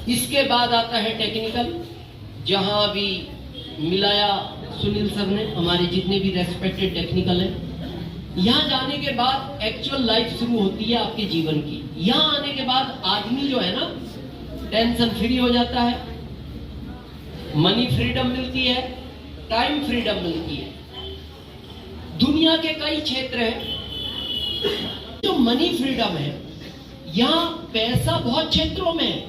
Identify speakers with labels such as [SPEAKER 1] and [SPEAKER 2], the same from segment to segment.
[SPEAKER 1] इसके बाद आता है टेक्निकल, जहां भी मिलाया सुनील सर ने, हमारे जितने भी रेस्पेक्टेड टेक्निकल हैं। यहाँ जाने के बाद एक्चुअल लाइफ शुरू होती है आपके जीवन की। यहाँ आने के बाद आदमी जो है ना, टेंशन फ्री हो जाता है, मनी फ्रीडम मिलती है, टाइम फ्रीडम मिलती है। दुनिया के कई क्षेत्र हैं जो मनी फ्रीडम है, यहाँ पैसा बहुत क्षेत्रों में है।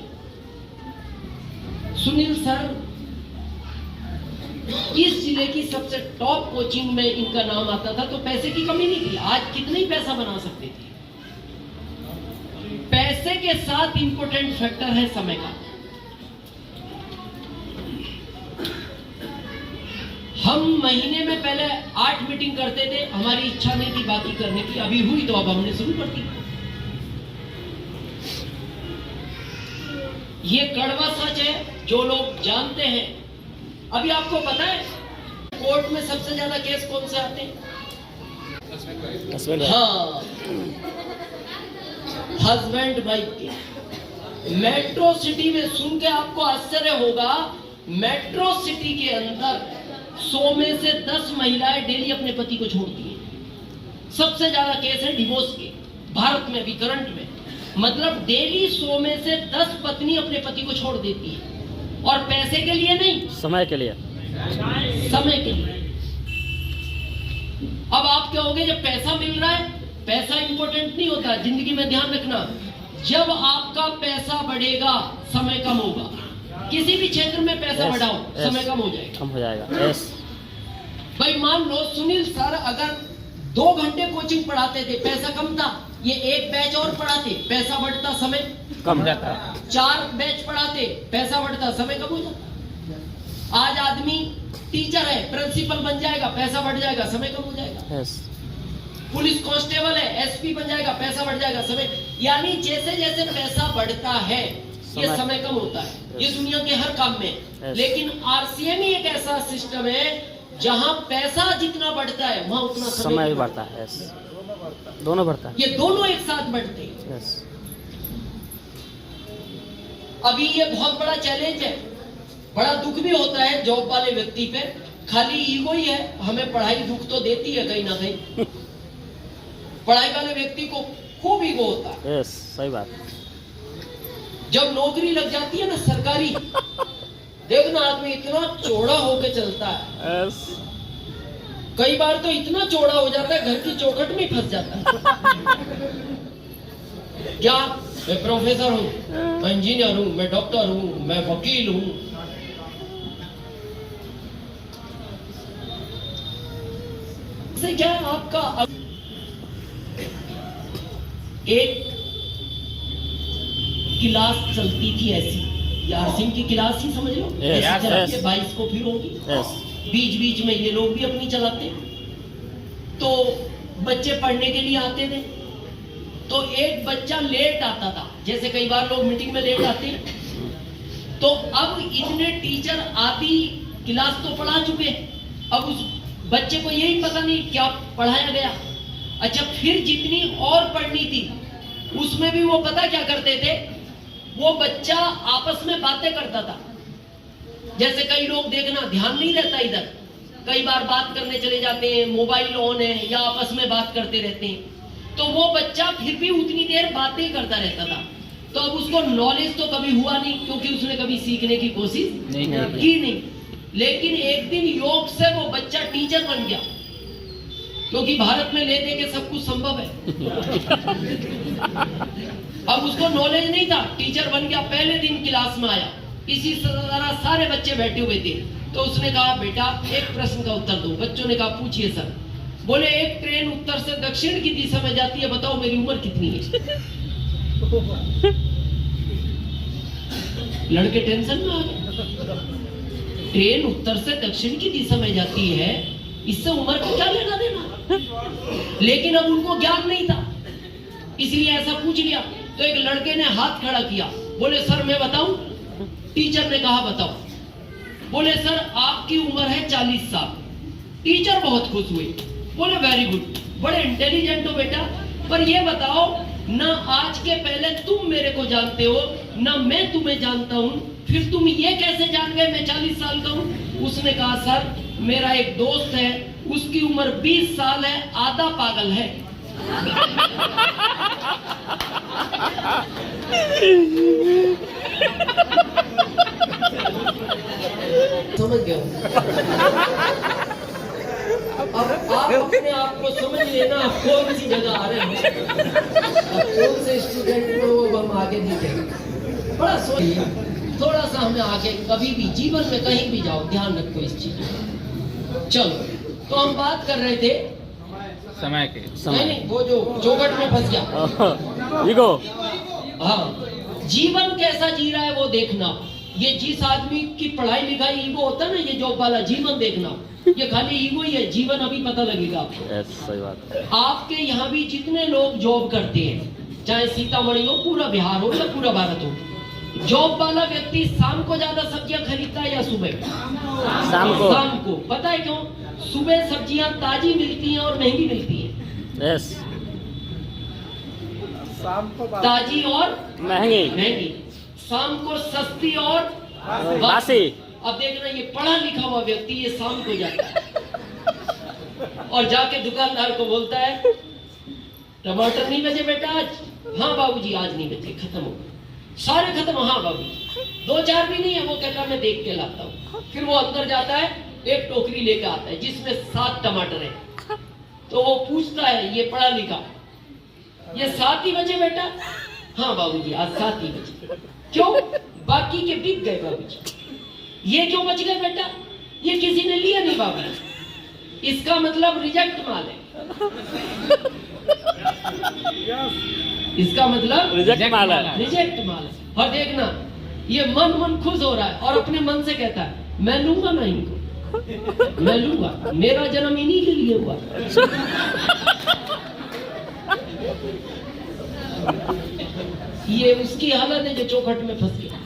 [SPEAKER 1] सुनील सर इस जिले की सबसे टॉप कोचिंग में इनका नाम आता था, तो पैसे की कमी नहीं थी। आज कितना ही पैसा बना सकते थे। पैसे के साथ इंपॉर्टेंट फैक्टर है समय का। हम महीने में पहले 8 मीटिंग करते थे, हमारी इच्छा नहीं थी बाकी करने की, अभी हुई तो अब हमने शुरू कर दी। ये कड़वा सच है जो लोग जानते हैं। अभी आपको पता है कोर्ट में सबसे ज्यादा केस कौन से आते हैं? हाँ, हस्बैंड वाइफ के। मेट्रो सिटी में सुन के आपको आश्चर्य होगा, मेट्रो सिटी के अंदर 100 में से 10 महिलाएं डेली अपने पति को छोड़ती हैं। सबसे ज्यादा केस है डिवोर्स के भारत में, अभी करंट में। मतलब डेली 100 में से 10 पत्नी अपने पति को छोड़ देती है, और पैसे के लिए नहीं,
[SPEAKER 2] समय के लिए।
[SPEAKER 1] समय के लिए। अब आप कहोगे जब पैसा मिल रहा है, पैसा इंपॉर्टेंट नहीं होता। जिंदगी में ध्यान रखना, जब आपका पैसा बढ़ेगा समय कम होगा। किसी भी क्षेत्र में पैसा बढ़ाओ, समय कम हो जाएगा।
[SPEAKER 2] कम हो जाएगा।
[SPEAKER 1] भाई मान लो सुनील सर अगर 2 घंटे कोचिंग पढ़ाते थे, पैसा कम था। ये एक बैच और पढ़ाते, पैसा बढ़ता, समय
[SPEAKER 2] कम हो जाता।
[SPEAKER 1] 4 बैच पढ़ाते, पैसा बढ़ता, समय कम हो जाता। आज आदमी टीचर है, प्रिंसिपल बन जाएगा, पैसा बढ़ जाएगा, समय कम हो जाएगा। पुलिस कांस्टेबल है, एसपी बन जाएगा, पैसा बढ़ जाएगा, समय। यानी जैसे जैसे पैसा बढ़ता है ये समय कम होता है। ये दुनिया के हर काम में। लेकिन आरसीएम ही एक ऐसा सिस्टम है जहां पैसा जितना बढ़ता है वहां उतना समय भी
[SPEAKER 2] बढ़ता है। दोनों बढ़ता है,
[SPEAKER 1] ये दोनों एक साथ बढ़ते हैं। अभी ये बहुत बड़ा चैलेंज है, बड़ा दुख भी होता है जॉब वाले व्यक्ति पे। खाली ईगो ही है, हमें पढ़ाई दुख तो देती है कहीं ना कहीं। पढ़ाई वाले व्यक्ति को खूब ईगो होता है।
[SPEAKER 2] सही बात।
[SPEAKER 1] जब नौकरी लग जाती है ना सरकारी, देखना आदमी इतना चौड़ा होके चलता है। कई बार तो इतना चौड़ा हो जाता है घर की चौखट में फंस जाता है। क्या मैं प्रोफेसर हूँ, मैं इंजीनियर हूँ, मैं डॉक्टर हूँ, मैं वकील हूँ। इससे क्या है आपका एक क्लास चलती थी ऐसी, यार सिंह की क्लास ही समझ लो, 22 को फिर होगी। बीच बीच में ये लोग भी अपनी चलाते हैं। तो बच्चे पढ़ने के लिए आते थे, तो एक बच्चा लेट आता था। जैसे कई बार लोग मीटिंग में लेट आते हैं, तो अब इतने टीचर आधी क्लास तो पढ़ा चुके, अब उस बच्चे को यही पता नहीं क्या पढ़ाया गया। अच्छा, फिर जितनी और पढ़नी थी उसमें भी वो पता क्या करते थे, वो बच्चा आपस में बातें करता था। जैसे कई लोग देखना ध्यान नहीं रहता इधर, कई बार बात करने चले जाते हैं, मोबाइल ऑन है या आपस में बात करते रहते हैं। तो वो बच्चा फिर भी उतनी देर बातें करता रहता था। तो अब उसको नॉलेज तो कभी हुआ नहीं, क्योंकि उसने कभी सीखने की कोशिश की नहीं। लेकिन एक दिन योग से वो बच्चा टीचर बन गया, क्योंकि भारत में ले दे के सब कुछ संभव है। अब उसको नॉलेज नहीं था, टीचर बन गया। पहले दिन क्लास में आया, इसी तरह सारे बच्चे बैठे हुए थे। तो उसने कहा बेटा एक प्रश्न का उत्तर दो। बच्चों ने कहा पूछिए सर। बोले एक ट्रेन उत्तर से दक्षिण की दिशा में जाती है, बताओ मेरी उम्र कितनी है। लड़के टेंशन में आ गए। ट्रेन उत्तर से दक्षिण की दिशा में जाती है, इससे उम्र को क्या लेना देना। लेकिन अब उनको ज्ञान नहीं था, इसलिए ऐसा पूछ लिया। तो एक लड़के ने हाथ खड़ा किया, बोले सर मैं बताऊं। टीचर ने कहा बताओ। बोले सर आपकी उम्र है 40 साल। टीचर बहुत खुश हुए, बोले वेरी गुड, बड़े इंटेलिजेंट हो बेटा, पर ये बताओ ना आज के पहले तुम मेरे को जानते हो, ना मैं तुम्हें जानता हूं, फिर तुम ये कैसे जान गए मैं 40 साल का हूं? उसने कहा सर मेरा एक दोस्त है, उसकी उम्र 20 साल है, आधा पागल है। समझ गए? अब आप अपने आप को समझ लेना, आप कौन सी जगह आ रहे हो, कौन से स्टूडेंट को हम आगे दिखेंगे। बड़ा सोचिए, थोड़ा सा हमें आगे, कभी भी जीवन में कहीं भी जाओ ध्यान रखो इस चीज। चलो तो हम बात कर रहे थे
[SPEAKER 2] समय के
[SPEAKER 1] नहीं, वो जो चौखट में फंस गया
[SPEAKER 2] ईगो।
[SPEAKER 1] हाँ, जीवन कैसा जी रहा है वो देखना। ये जिस आदमी की पढ़ाई लिखाई ईगो होता है ना, ये जॉब वाला, जीवन देखना, ये खाली ईगो ही है, जीवन अभी पता लगेगा आपको।
[SPEAKER 2] सही बात है।
[SPEAKER 1] आपके यहाँ भी जितने लोग जॉब करते हैं, चाहे सीतामढ़ी हो, पूरा बिहार हो या पूरा भारत हो, जॉब वाला व्यक्ति शाम को ज्यादा सब्जियां खरीदता है या सुबह? शाम को। पता है क्यों? सुबह सब्जियां ताजी मिलती हैं और महंगी मिलती हैं।
[SPEAKER 2] यस,
[SPEAKER 1] ताजी और
[SPEAKER 2] महंगी।
[SPEAKER 1] शाम को सस्ती और
[SPEAKER 2] बासी।
[SPEAKER 1] अब देखना, ये पढ़ा लिखा हुआ व्यक्ति ये शाम को जाता है और जाके दुकानदार को बोलता है टमाटर नहीं बचे बेटा आज? हाँ बाबूजी आज नहीं बचे, खत्म हो गए सारे, खत्म। हाँ बाबू 2-4 भी नहीं है, वो कहता मैं देख के लाता हूँ। फिर वो अंदर जाता है, एक टोकरी लेके आता है जिसमें 7 टमाटर है। तो वो पूछता है, ये पढ़ा लिखा, ये 7 ही बचे बेटा? हाँ बाबूजी आज 7 ही बचे। क्यों? बाकी के बिक गए बाबूजी। ये क्यों बच गए बेटा? ये किसी ने लिया नहीं बाबू। इसका मतलब रिजेक्ट माल है। इसका मतलब
[SPEAKER 2] रिजेक्ट माल है।
[SPEAKER 1] रिजेक्ट माल है। और देखना, ये मन खुश हो रहा है और अपने मन से कहता है मैं लूंगा ना इनको, मैं लूंगा, मेरा जन्म इन्हीं के लिए हुआ। ये उसकी हालत है जो चौखट में फंस गया।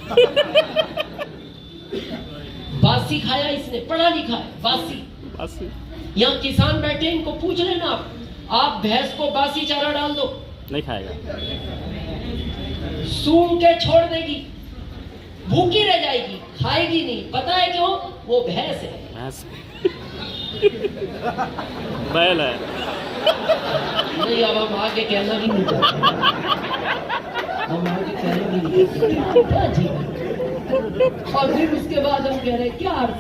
[SPEAKER 1] बासी खाया इसने, पढ़ा लिखा है, बासी। यहाँ किसान बैठे, इनको पूछ लेना आप भैंस को बासी चारा डाल दो,
[SPEAKER 2] नहीं खाएगा,
[SPEAKER 1] सूंघ के छोड़ देगी, भूखी रह जाएगी, खाएगी नहीं। पता है क्यों? वो भैंस है।
[SPEAKER 2] बैल है।
[SPEAKER 1] नहीं, अब हम आगे कहना भी नहीं चाहते, हम आगे कहना भी नहीं चाहते। क्या जीवन। और फिर उसके बाद हम कह रहे हैं क्या अर्थ।